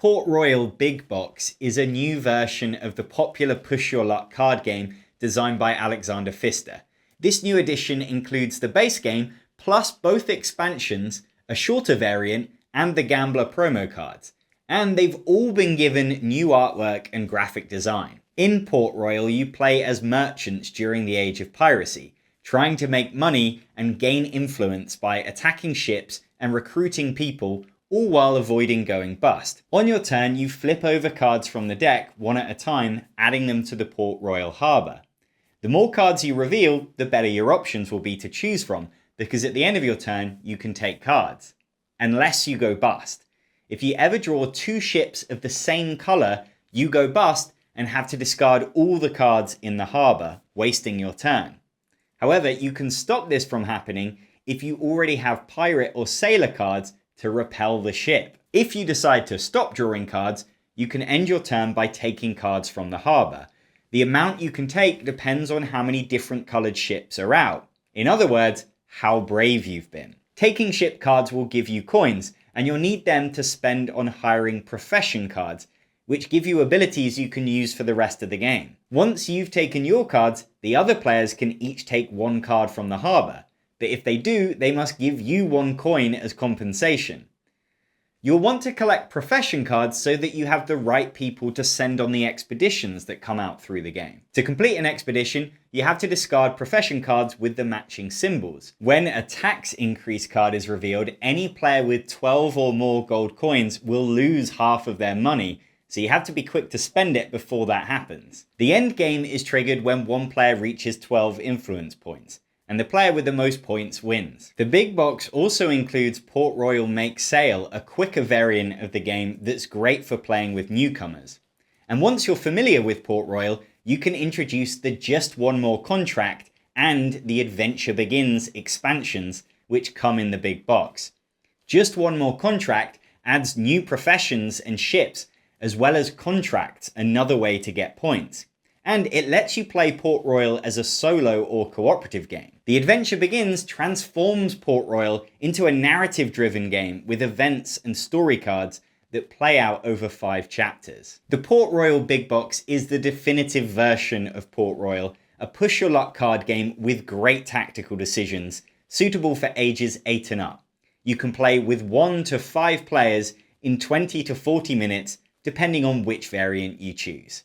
Port Royal Big Box is a new version of the popular Push Your Luck card game designed by Alexander Pfister. This new edition includes the base game, plus both expansions, a shorter variant, and the Gambler promo cards. And they've all been given new artwork and graphic design. In Port Royal, you play as merchants during the age of piracy, trying to make money and gain influence by attacking ships and recruiting people, all while avoiding going bust. On your turn, you flip over cards from the deck one at a time, adding them to the Port Royal harbour. The more cards you reveal, the better your options will be to choose from, because at the end of your turn, you can take cards. Unless you go bust. If you ever draw two ships of the same colour, you go bust and have to discard all the cards in the harbour, wasting your turn. However, you can stop this from happening if you already have pirate or sailor cards to repel the ship. If you decide to stop drawing cards, you can end your turn by taking cards from the harbour. The amount you can take depends on how many different coloured ships are out. In other words, how brave you've been. Taking ship cards will give you coins, and you'll need them to spend on hiring profession cards, which give you abilities you can use for the rest of the game. Once you've taken your cards, the other players can each take one card from the harbour, but if they do, they must give you one coin as compensation. You'll want to collect profession cards so that you have the right people to send on the expeditions that come out through the game. To complete an expedition, you have to discard profession cards with the matching symbols. When a tax increase card is revealed, any player with 12 or more gold coins will lose half of their money, so you have to be quick to spend it before that happens. The end game is triggered when one player reaches 12 influence points, and the player with the most points wins. The big box also includes Port Royal Make Sail, a quicker variant of the game that's great for playing with newcomers. And once you're familiar with Port Royal, you can introduce the Just One More Contract and the Adventure Begins expansions, which come in the big box. Just One More Contract adds new professions and ships, as well as contracts, another way to get points. And it lets you play Port Royal as a solo or cooperative game. The Adventure Begins transforms Port Royal into a narrative-driven game with events and story cards that play out over 5 chapters. The Port Royal Big Box is the definitive version of Port Royal, a push-your-luck card game with great tactical decisions, suitable for ages 8 and up. You can play with 1 to 5 players in 20 to 40 minutes, depending on which variant you choose.